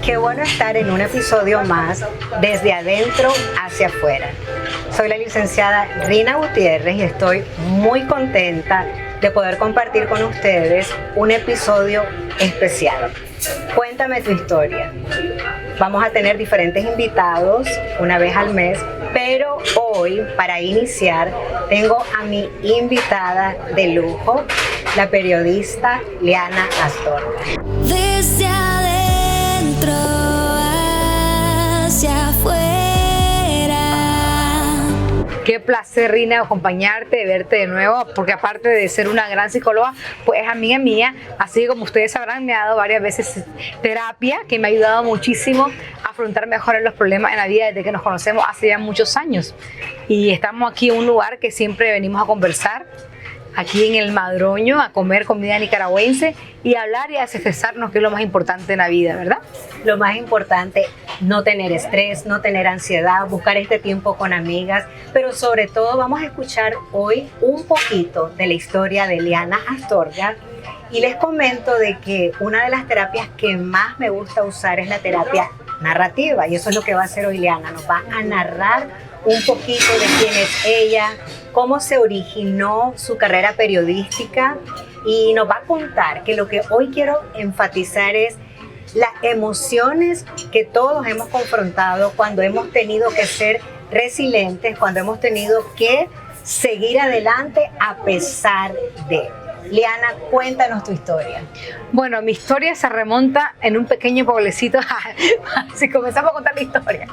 Qué bueno estar en un episodio más, desde adentro hacia afuera. Soy la licenciada Rina Gutiérrez y estoy muy contenta de poder compartir con ustedes un episodio especial. Cuéntame tu historia. Vamos a tener diferentes invitados una vez al mes, pero hoy, para iniciar, tengo a mi invitada de lujo, la periodista Liana Astorga. Desde adentro hacia afuera. Qué placer, Rina, acompañarte, de verte de nuevo, porque aparte de ser una gran psicóloga, pues es amiga mía, así como ustedes sabrán, me ha dado varias veces terapia, que me ha ayudado muchísimo a afrontar mejor los problemas en la vida desde que nos conocemos hace ya muchos años. Y estamos aquí en un lugar que siempre venimos a conversar, aquí en el Madroño, a comer comida nicaragüense y a hablar y a desestresarnos, que es lo más importante en la vida, ¿verdad? Lo más importante, no tener estrés, no tener ansiedad, buscar este tiempo con amigas, pero sobre todo vamos a escuchar hoy un poquito de la historia de Liana Astorga. Y les comento de que una de las terapias que más me gusta usar es la terapia narrativa, y eso es lo que va a hacer hoy Liana, nos va a narrar un poquito de quién es ella, cómo se originó su carrera periodística, y nos va a contar que lo que hoy quiero enfatizar es las emociones que todos hemos confrontado cuando hemos tenido que ser resilientes, cuando hemos tenido que seguir adelante a pesar de. Liana, cuéntanos tu historia. Bueno, mi historia se remonta en un pequeño pueblecito. Si comenzamos a contar la historia,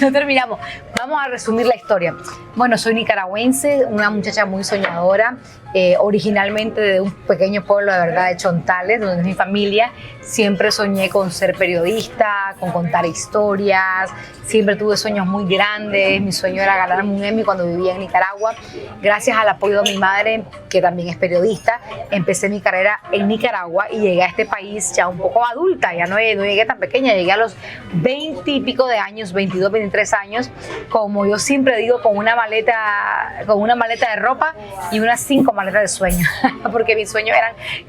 no terminamos. Vamos a resumir la historia. Bueno, soy nicaragüense, una muchacha muy soñadora, originalmente de un pequeño pueblo de verdad de Chontales, donde es mi familia. Siempre soñé con ser periodista, con contar historias, siempre tuve sueños muy grandes. Mi sueño era ganarme un Emmy cuando vivía en Nicaragua. Gracias al apoyo de mi madre, que también es periodista, empecé mi carrera en Nicaragua y llegué a este país ya un poco adulta, ya no llegué tan pequeña, llegué a los 20 y pico de años, 22, 23 años, como yo siempre digo, con una maleta de ropa y unas 5 maletas de sueños, porque mis sueños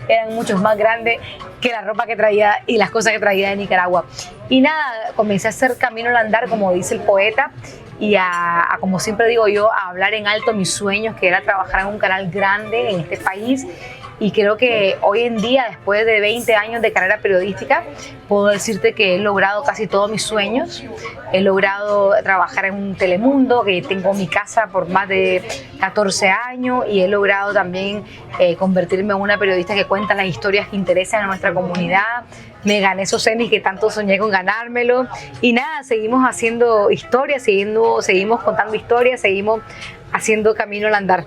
eran muchos más grandes que la ropa que traía y las cosas que traía de Nicaragua. Y nada, comencé a hacer camino al andar, como dice el poeta, y como siempre digo yo, a hablar en alto mis sueños, que era trabajar en un canal grande en este país. Y creo que hoy en día, después de 20 años de carrera periodística, puedo decirte que he logrado casi todos mis sueños. He logrado trabajar en un Telemundo, que tengo mi casa por más de 14 años, y he logrado también convertirme en una periodista que cuenta las historias que interesan a nuestra comunidad. Me gané esos Emmys que tanto soñé con ganármelo. Y nada, seguimos haciendo historias, seguimos contando historias, seguimos haciendo camino al andar.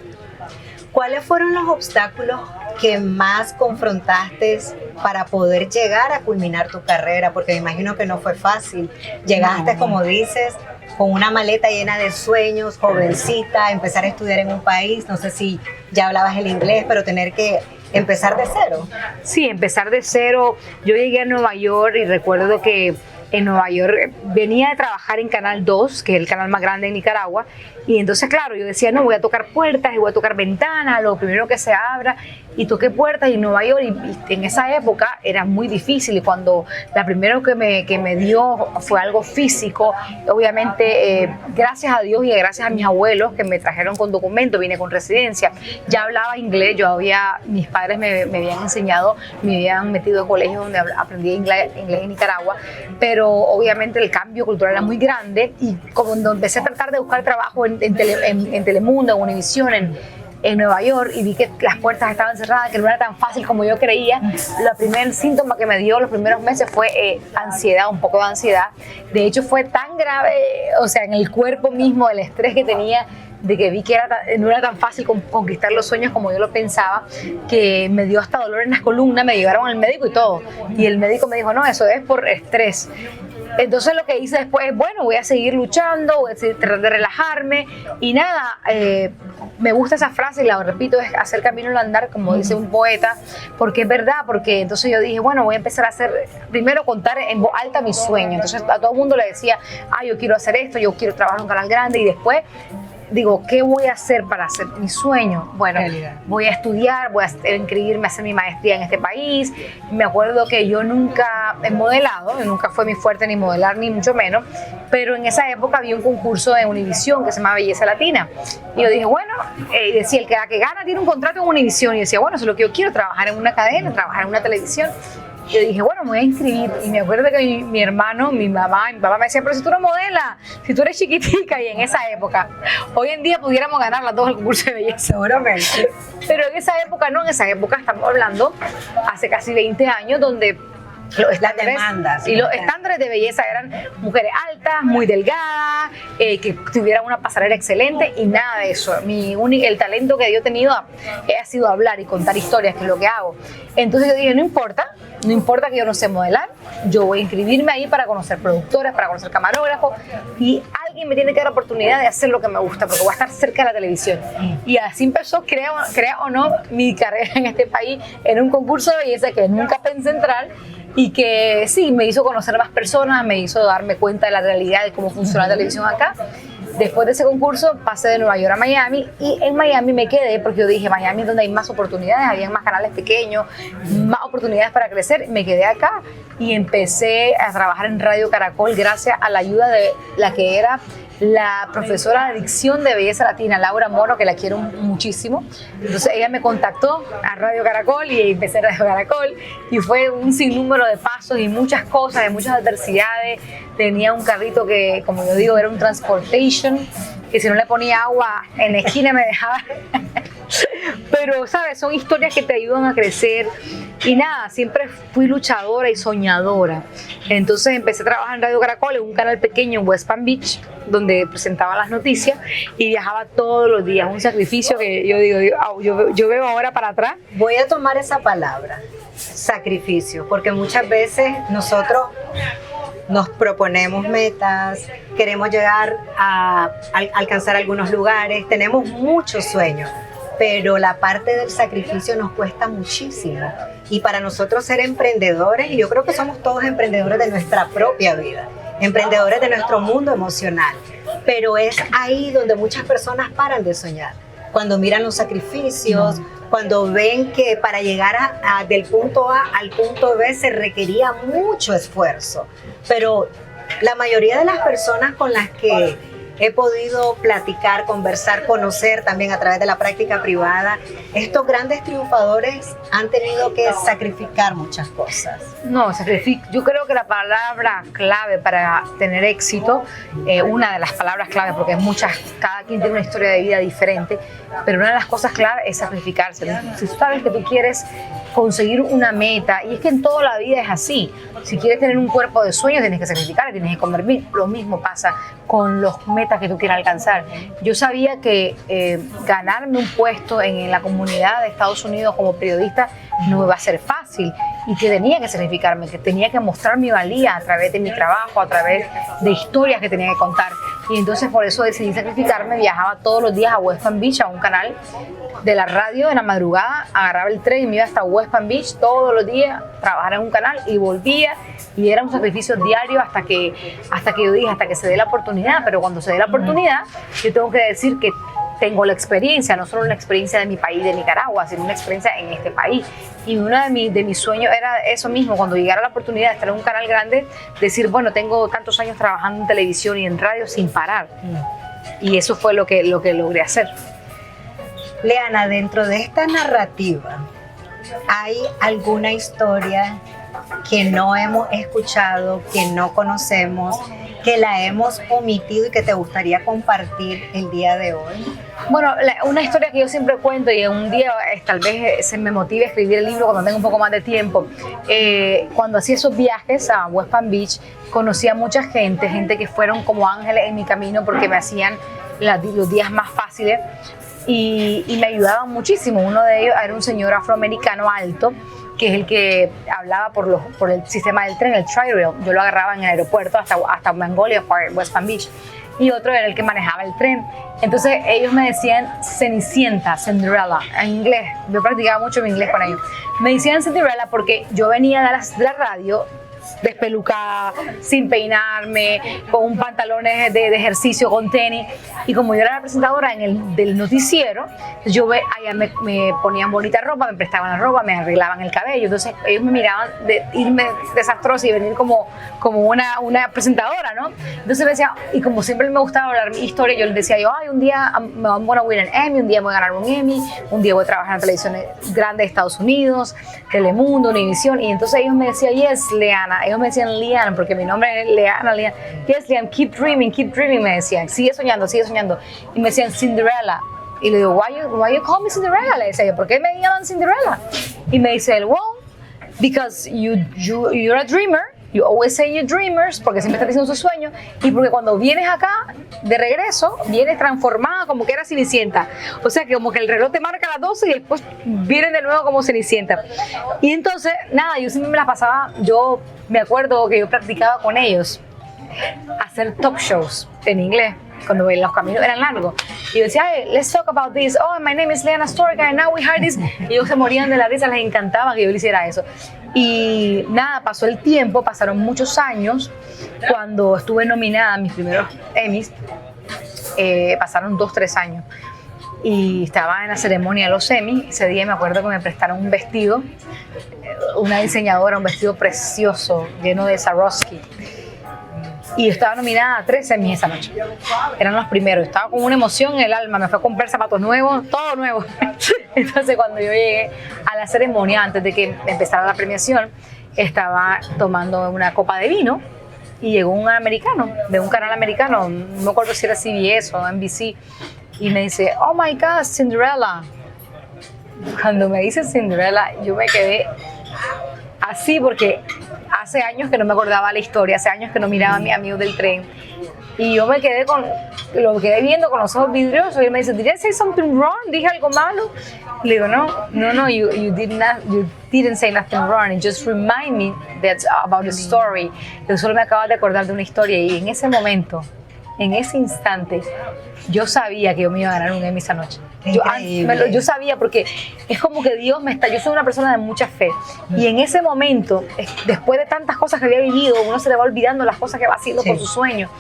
¿Cuáles fueron los obstáculos que más confrontaste para poder llegar a culminar tu carrera? Porque me imagino que no fue fácil. Llegaste, como dices, con una maleta llena de sueños, jovencita, empezar a estudiar en un país, no sé si ya hablabas el inglés, pero tener que empezar de cero. Sí, empezar de cero. Yo llegué a Nueva York y recuerdo que en Nueva York venía de trabajar en Canal 2, que es el canal más grande en Nicaragua, y entonces claro, yo decía, no, voy a tocar puertas y voy a tocar ventanas, lo primero que se abra, y toqué puertas en Nueva York, y en esa época era muy difícil, y cuando la primera que me dio fue algo físico, obviamente gracias a Dios y gracias a mis abuelos que me trajeron con documento, vine con residencia, ya hablaba inglés, mis padres me habían enseñado, me habían metido en colegios donde aprendí inglés en Nicaragua, pero obviamente el cambio cultural era muy grande, y cuando empecé a tratar de buscar trabajo en Telemundo, en Univisión, en Nueva York, y vi que las puertas estaban cerradas, que no era tan fácil como yo creía. El primer síntoma que me dio los primeros meses fue ansiedad, un poco de ansiedad. De hecho fue tan grave, o sea, en el cuerpo mismo, el estrés que tenía, de que vi que no era tan fácil conquistar los sueños como yo lo pensaba, que me dio hasta dolor en las columnas, me llevaron al médico y todo, y el médico me dijo, no, eso es por estrés. Entonces lo que hice después es, bueno, voy a seguir luchando, voy a tratar de relajarme, y nada, me gusta esa frase y la repito, es hacer camino al andar, como dice un poeta, porque es verdad, porque entonces yo dije, bueno, voy a empezar a hacer, primero contar en voz alta mis sueños. Entonces a todo el mundo le decía, yo quiero hacer esto, yo quiero trabajar en un canal grande, y después digo, ¿qué voy a hacer para hacer mi sueño? Bueno, Realidad. voy a estudiar, voy a inscribirme a hacer mi maestría en este país. Me acuerdo que yo nunca he modelado, nunca fue mi fuerte ni modelar, ni mucho menos, pero en esa época había un concurso en Univisión que se llama Belleza Latina. Y yo dije, bueno, decía, el que gana tiene un contrato en Univisión. Y yo decía, bueno, eso es lo que yo quiero, trabajar en una cadena, trabajar en una televisión. Yo dije, bueno, me voy a inscribir. Y me acuerdo que mi hermano, mi mamá y mi papá me decían, pero si tú no modelas, si tú eres chiquitica. Y en esa época, hoy en día pudiéramos ganar las dos el concurso de belleza. Seguramente. Pero en esa época no, en esa época estamos hablando hace casi 20 años donde los estándares, demandas, y los estándares de belleza eran mujeres altas, muy delgadas, que tuvieran una pasarela excelente y nada de eso. El talento que yo he tenido ha sido hablar y contar historias, que es lo que hago. Entonces yo dije, no importa que yo no sé modelar, yo voy a inscribirme ahí para conocer productores, para conocer camarógrafos y alguien me tiene que dar la oportunidad de hacer lo que me gusta porque voy a estar cerca de la televisión. Y así empezó, crea o no, mi carrera en este país en un concurso de belleza que nunca pensé entrar y que sí, me hizo conocer más personas, me hizo darme cuenta de la realidad de cómo funciona la televisión acá. Después de ese concurso pasé de Nueva York a Miami y en Miami me quedé porque yo dije, Miami es donde hay más oportunidades, había más canales pequeños, más oportunidades para crecer. Me quedé acá y empecé a trabajar en Radio Caracol gracias a la ayuda de la que era la profesora de dicción de Belleza Latina, Laura Moro, que la quiero muchísimo. Entonces ella me contactó a Radio Caracol y empecé Radio Caracol y fue un sinnúmero de pasos y muchas cosas, de muchas adversidades. Tenía un carrito que, como yo digo, era un transportation, que si no le ponía agua en la esquina me dejaba. Pero, ¿sabes? Son historias que te ayudan a crecer. Y nada, siempre fui luchadora y soñadora. Entonces empecé a trabajar en Radio Caracol, en un canal pequeño en West Palm Beach, donde presentaba las noticias y viajaba todos los días. Un sacrificio que yo digo, yo veo ahora para atrás. Voy a tomar esa palabra, sacrificio, porque muchas veces nosotros nos proponemos metas, queremos llegar a alcanzar algunos lugares, tenemos muchos sueños, pero la parte del sacrificio nos cuesta muchísimo. Y para nosotros ser emprendedores, y yo creo que somos todos emprendedores de nuestra propia vida, emprendedores de nuestro mundo emocional, pero es ahí donde muchas personas paran de soñar, cuando miran los sacrificios, cuando ven que para llegar del punto A al punto B se requería mucho esfuerzo. Pero la mayoría de las personas con las que he podido platicar, conversar, conocer también a través de la práctica privada, estos grandes triunfadores han tenido que sacrificar muchas cosas. No, yo creo que la palabra clave para tener éxito, una de las palabras clave, porque es muchas, cada quien tiene una historia de vida diferente, pero una de las cosas clave es sacrificarse. Si tú sabes que tú quieres conseguir una meta, y es que en toda la vida es así, si quieres tener un cuerpo de sueños tienes que sacrificar, tienes que comer bien. Lo mismo pasa con los metas que tú quieras alcanzar. Yo sabía que ganarme un puesto en la comunidad de Estados Unidos como periodista no iba a ser fácil y que tenía que sacrificarme, que tenía que mostrar mi valía a través de mi trabajo, a través de historias que tenía que contar. Y entonces por eso decidí sacrificarme, viajaba todos los días a West Palm Beach, a un canal de la radio en la madrugada, agarraba el tren y me iba hasta West Palm Beach todos los días, trabajar en un canal y volvía, y era un sacrificio diario hasta que yo dije, hasta que se dé la oportunidad. Pero cuando se dé la oportunidad, yo tengo que decir que tengo la experiencia, no solo la experiencia de mi país, de Nicaragua, sino una experiencia en este país. Y uno de mis sueños era eso mismo, cuando llegara la oportunidad de estar en un canal grande, decir, bueno, tengo tantos años trabajando en televisión y en radio sin parar. Y eso fue lo que logré hacer. Leana, dentro de esta narrativa, ¿hay alguna historia que no hemos escuchado, que no conocemos, que la hemos omitido y que te gustaría compartir el día de hoy? Bueno, una historia que yo siempre cuento y un día tal vez se me motive a escribir el libro cuando tenga un poco más de tiempo. Cuando hacía esos viajes a West Palm Beach, conocí a mucha gente que fueron como ángeles en mi camino porque me hacían los días más fáciles y me ayudaban muchísimo. Uno de ellos era un señor afroamericano alto, que es el que hablaba por el sistema del tren, el Tri-Rail. Yo lo agarraba en el aeropuerto hasta Mongolia Park, West Palm Beach. Y otro era el que manejaba el tren. Entonces ellos me decían Cenicienta, Cinderella, en inglés. Yo practicaba mucho mi inglés con ellos. Me decían Cinderella porque yo venía de la radio despelucada, sin peinarme, con un pantalones de ejercicio, con tenis. Y como yo era la presentadora del noticiero, allá me ponían bonita ropa, me prestaban la ropa, me arreglaban el cabello. Entonces ellos me miraban de irme desastrosa y venir como una presentadora, ¿no? Entonces me decía, y como siempre me gustaba hablar mi historia, yo les decía, ay, un día I'm gonna win an Emmy, un día voy a ganar un Emmy, un día voy a trabajar en televisiones grandes de Estados Unidos, Telemundo, Univisión. Y entonces ellos me decían, yes, Leana. Ellos me decían Leana, porque mi nombre es Leana. Yes, Leana, keep dreaming, me decían. Sigue soñando, sigue soñando. Y me decían Cinderella. Y le digo, why you call me Cinderella? Le decía yo, ¿por qué me llaman Cinderella? Y me dice él, well, because you're a dreamer. You always say you're dreamers, porque siempre estás diciendo sus sueños, y porque cuando vienes acá de regreso, vienes transformada como que eras Cenicienta. O sea, que como que el reloj te marca las 12 y después vienen de nuevo como Cenicienta. Y entonces, nada, yo siempre me la pasaba, yo me acuerdo que yo practicaba con ellos hacer talk shows en inglés, cuando los caminos eran largos. Y yo decía, hey, let's talk about this. Oh, my name is Leana Astorga, and now we heard this. Y ellos se morían de la risa, les encantaba que yo le hiciera eso. Y nada, pasó el tiempo, pasaron muchos años. Cuando estuve nominada a mis primeros Emmys, pasaron 2-3 años. Y estaba en la ceremonia de los Emmys. Ese día me acuerdo que me prestaron un vestido, una diseñadora, un vestido precioso, lleno de Swarovski. Y yo estaba nominada a 3 Emmys esa noche. Eran los primeros. Estaba con una emoción en el alma. Me fue a comprar zapatos nuevos, todo nuevo. Entonces, cuando yo llegué a la ceremonia, antes de que empezara la premiación, estaba tomando una copa de vino y llegó un americano, de un canal americano, no me acuerdo si era CBS o NBC, y me dice, oh my God, Cinderella. Cuando me dice Cinderella, yo me quedé así porque hace años que no me acordaba la historia, hace años que no miraba a mis amigos del tren. Y yo me quedé lo quedé viendo con los ojos vidriosos y él me dice, did I say something wrong? ¿Dije algo malo? Y le digo, no, you didn't say nothing wrong. It just remind me that's about the story. Yo solo me acabo de acordar de una historia y en ese momento, en ese instante, yo sabía que yo me iba a ganar un Emmy esa noche. Yo sabía porque es como que Dios yo soy una persona de mucha fe y en ese momento, después de tantas cosas que había vivido, uno se le va olvidando las cosas que va haciendo con sus sueños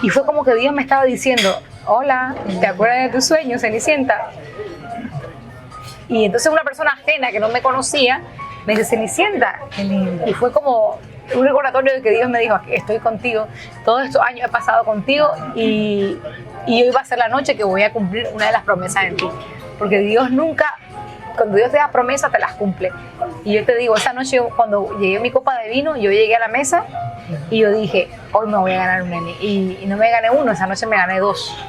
y fue como que Dios me estaba diciendo, hola, ¿te acuerdas de tus sueños, Cenicienta? Y entonces una persona ajena que no me conocía me dice, Cenicienta, y fue como un recordatorio de que Dios me dijo, estoy contigo, todos estos años he pasado contigo y hoy va a ser la noche que voy a cumplir una de las promesas en ti, porque Dios nunca, cuando Dios te da promesas te las cumple. Y yo te digo, esa noche cuando llegué a mi copa de vino, yo llegué a la mesa y yo dije, hoy me voy a ganar un Emmy, y no me gané uno, esa noche me gané 2.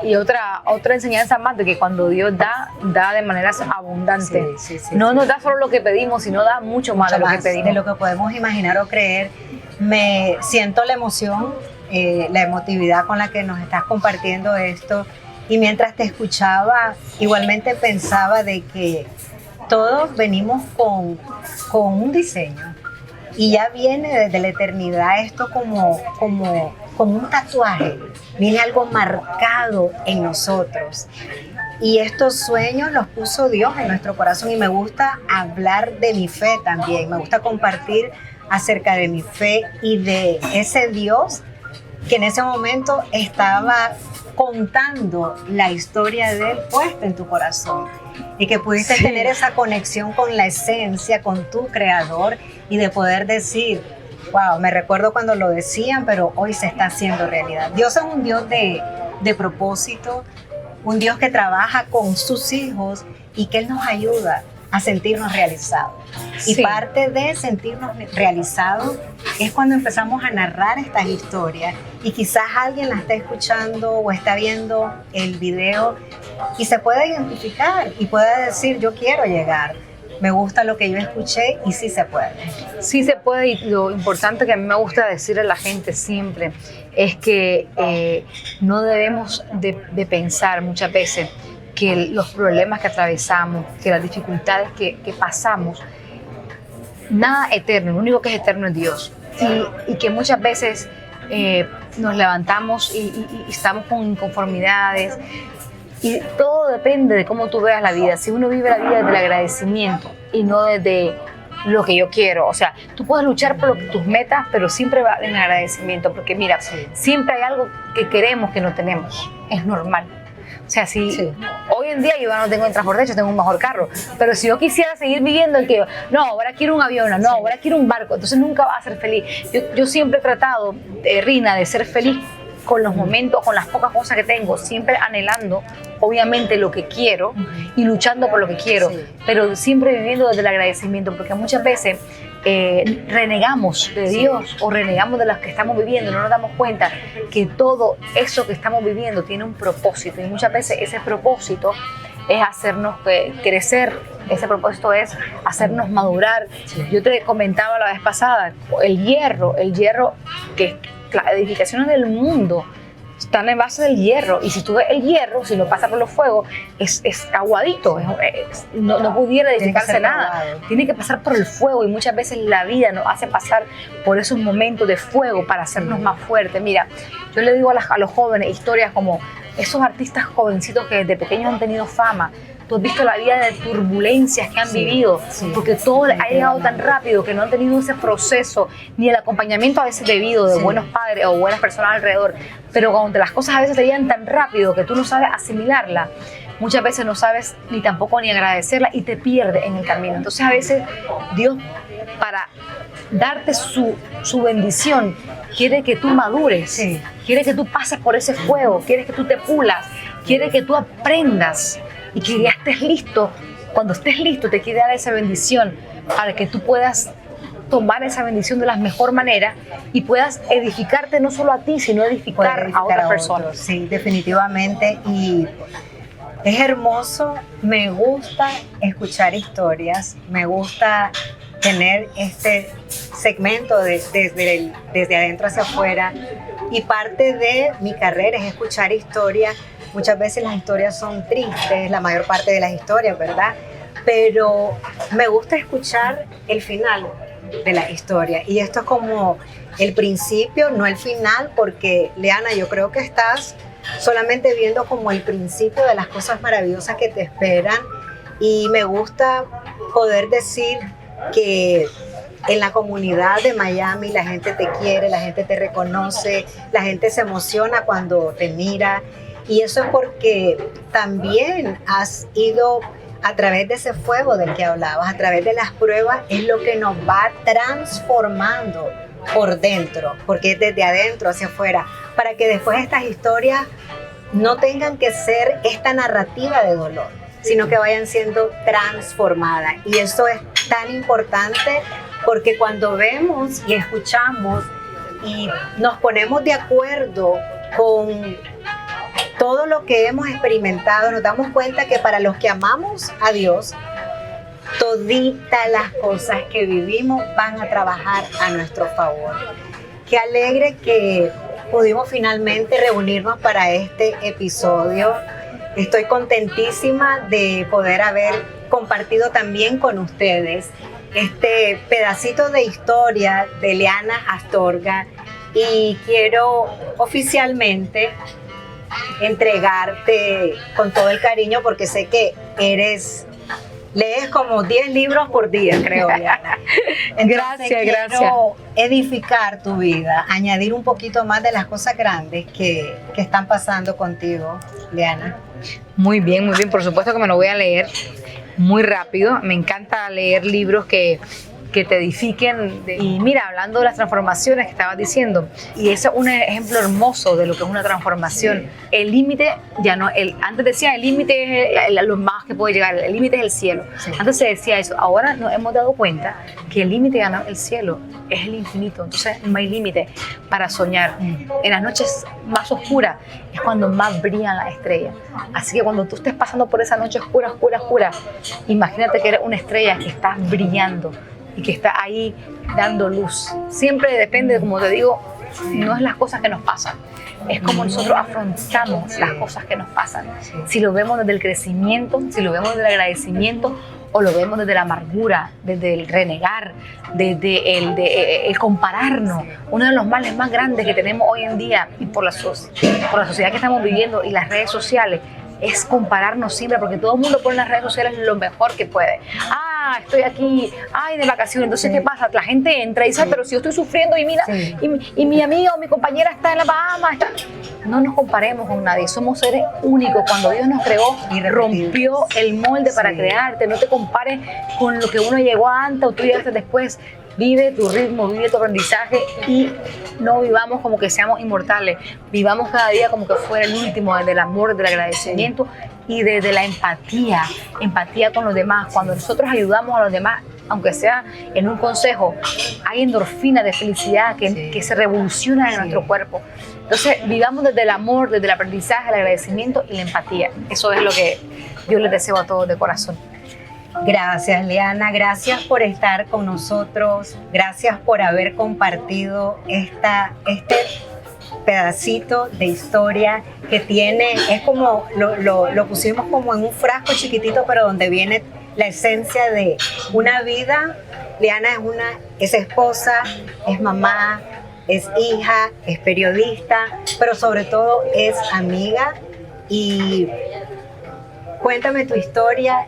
Y otra enseñanza más de que cuando Dios da de maneras abundantes. Sí, no nos da solo lo que pedimos, sino da mucho más de lo que pedimos. De lo que podemos imaginar o creer. Me siento la emoción, la emotividad con la que nos estás compartiendo esto. Y mientras te escuchaba, igualmente pensaba de que todos venimos con un diseño. Y ya viene desde la eternidad esto como un tatuaje, viene algo marcado en nosotros. Y estos sueños los puso Dios en nuestro corazón y me gusta hablar de mi fe también, me gusta compartir acerca de mi fe y de ese Dios que en ese momento estaba contando la historia de Él puesta en tu corazón y que pudiste tener esa conexión con la esencia, con tu Creador y de poder decir, wow, me recuerdo cuando lo decían, pero hoy se está haciendo realidad. Dios es un Dios de propósito, un Dios que trabaja con sus hijos y que Él nos ayuda a sentirnos realizados. Sí. Y parte de sentirnos realizados es cuando empezamos a narrar estas historias y quizás alguien la está escuchando o está viendo el video y se puede identificar y puede decir, yo quiero llegar. Me gusta lo que yo escuché y sí se puede. Sí se puede, y lo importante que a mí me gusta decirle a la gente siempre es que no debemos de pensar muchas veces que los problemas que atravesamos, que las dificultades que pasamos, nada eterno, lo único que es eterno es Dios. Y que muchas veces nos levantamos y estamos con inconformidades. Y todo depende de cómo tú veas la vida. Si uno vive la vida desde el agradecimiento y no desde lo que yo quiero. O sea, tú puedes luchar por tus metas, pero siempre va en agradecimiento, porque mira, siempre hay algo que queremos que no tenemos. Es normal. O sea, si hoy en día yo ya no tengo el transporte, yo tengo un mejor carro, pero si yo quisiera seguir viviendo en que, no, ahora quiero un avión, no, ahora quiero un barco, entonces nunca vas a ser feliz. Yo siempre he tratado, Rina, de ser feliz con los momentos, con las pocas cosas que tengo, siempre anhelando, obviamente, lo que quiero y luchando por lo que quiero, pero siempre viviendo desde el agradecimiento, porque muchas veces renegamos de Dios o renegamos de las que estamos viviendo, no nos damos cuenta que todo eso que estamos viviendo tiene un propósito, y muchas veces ese propósito es hacernos crecer, ese propósito es hacernos madurar. Yo te comentaba la vez pasada, el hierro, que las edificaciones del mundo están en base del hierro, y si tú ves el hierro, si lo pasa por los fuegos, es aguadito, no pudiera edificarse nada, tiene que pasar por el fuego, y muchas veces la vida nos hace pasar por esos momentos de fuego para hacernos más fuertes. Mira, yo le digo a los jóvenes historias como esos artistas jovencitos que desde pequeños han tenido fama. Tú has visto la vida de turbulencias que han vivido, porque todo ha llegado tan rápido que no han tenido ese proceso ni el acompañamiento a veces debido de buenos padres o buenas personas alrededor. Pero cuando las cosas a veces te llegan tan rápido que tú no sabes asimilarla, muchas veces no sabes ni tampoco ni agradecerla y te pierdes en el camino. Entonces a veces Dios, para darte su bendición, quiere que tú madures, quiere que tú pases por ese fuego, quiere que tú te pulas, quiere que tú aprendas y que ya estés listo. Cuando estés listo, te quiere dar esa bendición para que tú puedas tomar esa bendición de la mejor manera y puedas edificarte no solo a ti, sino edificar a otras personas. Sí, definitivamente. Y es hermoso, me gusta escuchar historias, me gusta tener este segmento desde adentro hacia afuera, y parte de mi carrera es escuchar historias. Muchas veces las historias son tristes, la mayor parte de las historias, ¿verdad? Pero me gusta escuchar el final de la historia, y esto es como el principio, no el final, porque Leana, yo creo que estás solamente viendo como el principio de las cosas maravillosas que te esperan, y me gusta poder decir que en la comunidad de Miami la gente te quiere, la gente te reconoce, la gente se emociona cuando te mira, y eso es porque también has ido a través de ese fuego del que hablabas, a través de las pruebas, es lo que nos va transformando por dentro, porque es desde adentro hacia afuera, para que después estas historias no tengan que ser esta narrativa de dolor, sino que vayan siendo transformadas. Y eso es tan importante, porque cuando vemos y escuchamos y nos ponemos de acuerdo con todo lo que hemos experimentado, nos damos cuenta que para los que amamos a Dios, toditas las cosas que vivimos van a trabajar a nuestro favor. Qué alegre que pudimos finalmente reunirnos para este episodio. Estoy contentísima de poder haber compartido también con ustedes este pedacito de historia de Leana Astorga, y quiero oficialmente entregarte con todo el cariño, porque sé que lees como 10 libros por día, creo, Leana. Entonces, gracias. Quiero edificar tu vida, añadir un poquito más de las cosas grandes que están pasando contigo, Leana. Muy bien, por supuesto que me lo voy a leer muy rápido. Me encanta leer libros que te edifiquen. Y mira, hablando de las transformaciones que estabas diciendo, y eso es un ejemplo hermoso de lo que es una transformación. El límite, ya no, antes decía el límite es lo más que puede llegar, el límite es el cielo. Sí. Antes se decía eso, ahora nos hemos dado cuenta que el límite ya no es el cielo, es el infinito. Entonces no hay límite para soñar. En las noches más oscuras es cuando más brillan las estrellas. Así que cuando tú estés pasando por esa noche oscura, imagínate que eres una estrella que está brillando y que está ahí dando luz. Siempre depende, como te digo, no es las cosas que nos pasan, es como nosotros afrontamos las cosas que nos pasan. Si lo vemos desde el crecimiento, si lo vemos desde el agradecimiento, o lo vemos desde la amargura, desde el renegar, desde el compararnos. Uno de los males más grandes que tenemos hoy en día, y por la sociedad que estamos viviendo y las redes sociales, es compararnos siempre, porque todo el mundo pone en las redes sociales lo mejor que puede. Ah, estoy aquí, ay, de vacaciones. Entonces, ¿qué pasa? La gente entra y dice, pero si yo estoy sufriendo y mira, y mi amiga o mi compañera está en la Bahamas, no nos comparemos con nadie, somos seres únicos. Cuando Dios nos creó, rompió el molde para crearte. No te compares con lo que uno llegó antes o tú llegaste después. Vive tu ritmo, vive tu aprendizaje y no vivamos como que seamos inmortales. Vivamos cada día como que fuera el último, desde el amor, desde el agradecimiento y desde la empatía con los demás. Cuando nosotros ayudamos a los demás, aunque sea en un consejo, hay endorfinas de felicidad que se revolucionan en nuestro cuerpo. Entonces, vivamos desde el amor, desde el aprendizaje, el agradecimiento y la empatía. Eso es lo que yo les deseo a todos de corazón. Gracias, Liana, gracias por estar con nosotros, gracias por haber compartido este pedacito de historia que tiene, es como, lo pusimos como en un frasco chiquitito, pero donde viene la esencia de una vida. Liana es esposa, es mamá, es hija, es periodista, pero sobre todo es amiga. Y cuéntame tu historia.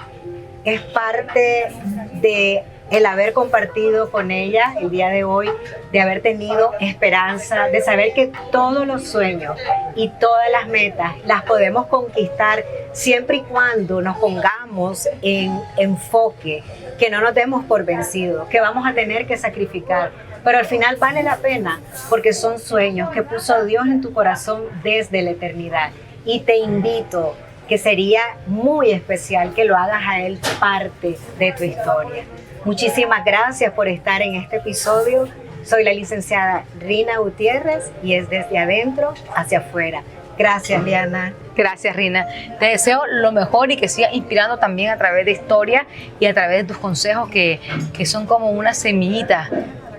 Es parte de el haber compartido con ella el día de hoy, de haber tenido esperanza, de saber que todos los sueños y todas las metas las podemos conquistar siempre y cuando nos pongamos en enfoque, que no nos demos por vencidos, que vamos a tener que sacrificar, pero al final vale la pena porque son sueños que puso Dios en tu corazón desde la eternidad. Y te invito, que sería muy especial que lo hagas a él parte de tu historia. Muchísimas gracias por estar en este episodio. Soy la licenciada Rina Gutiérrez y es desde adentro hacia afuera. Gracias, Liana. Gracias, Rina. Te deseo lo mejor y que sigas inspirando también a través de historia y a través de tus consejos que son como una semillita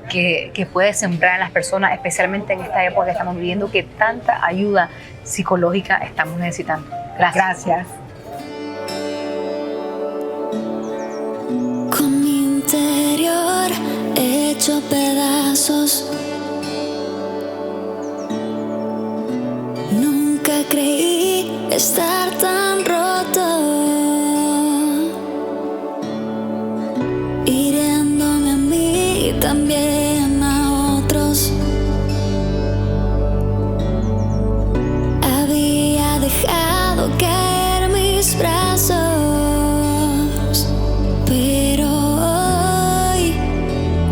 que puedes sembrar en las personas, especialmente en esta época que estamos viviendo, que tanta ayuda psicológica estamos necesitando. Gracias. Con mi interior hecho pedazos, nunca creí estar tan roto, hiriéndome a mí y también a otros. Había dejado caer mis brazos, pero hoy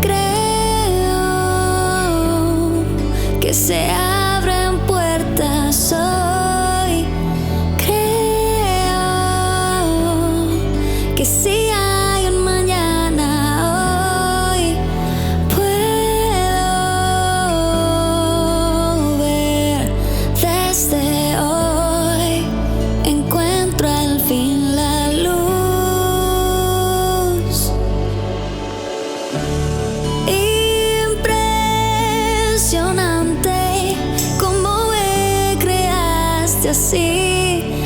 creo que se abren puertas. Hoy creo que sí hay un mañana. Hoy puedo ver desde hoy. Encuentro al fin la luz. Impresionante cómo me creaste así.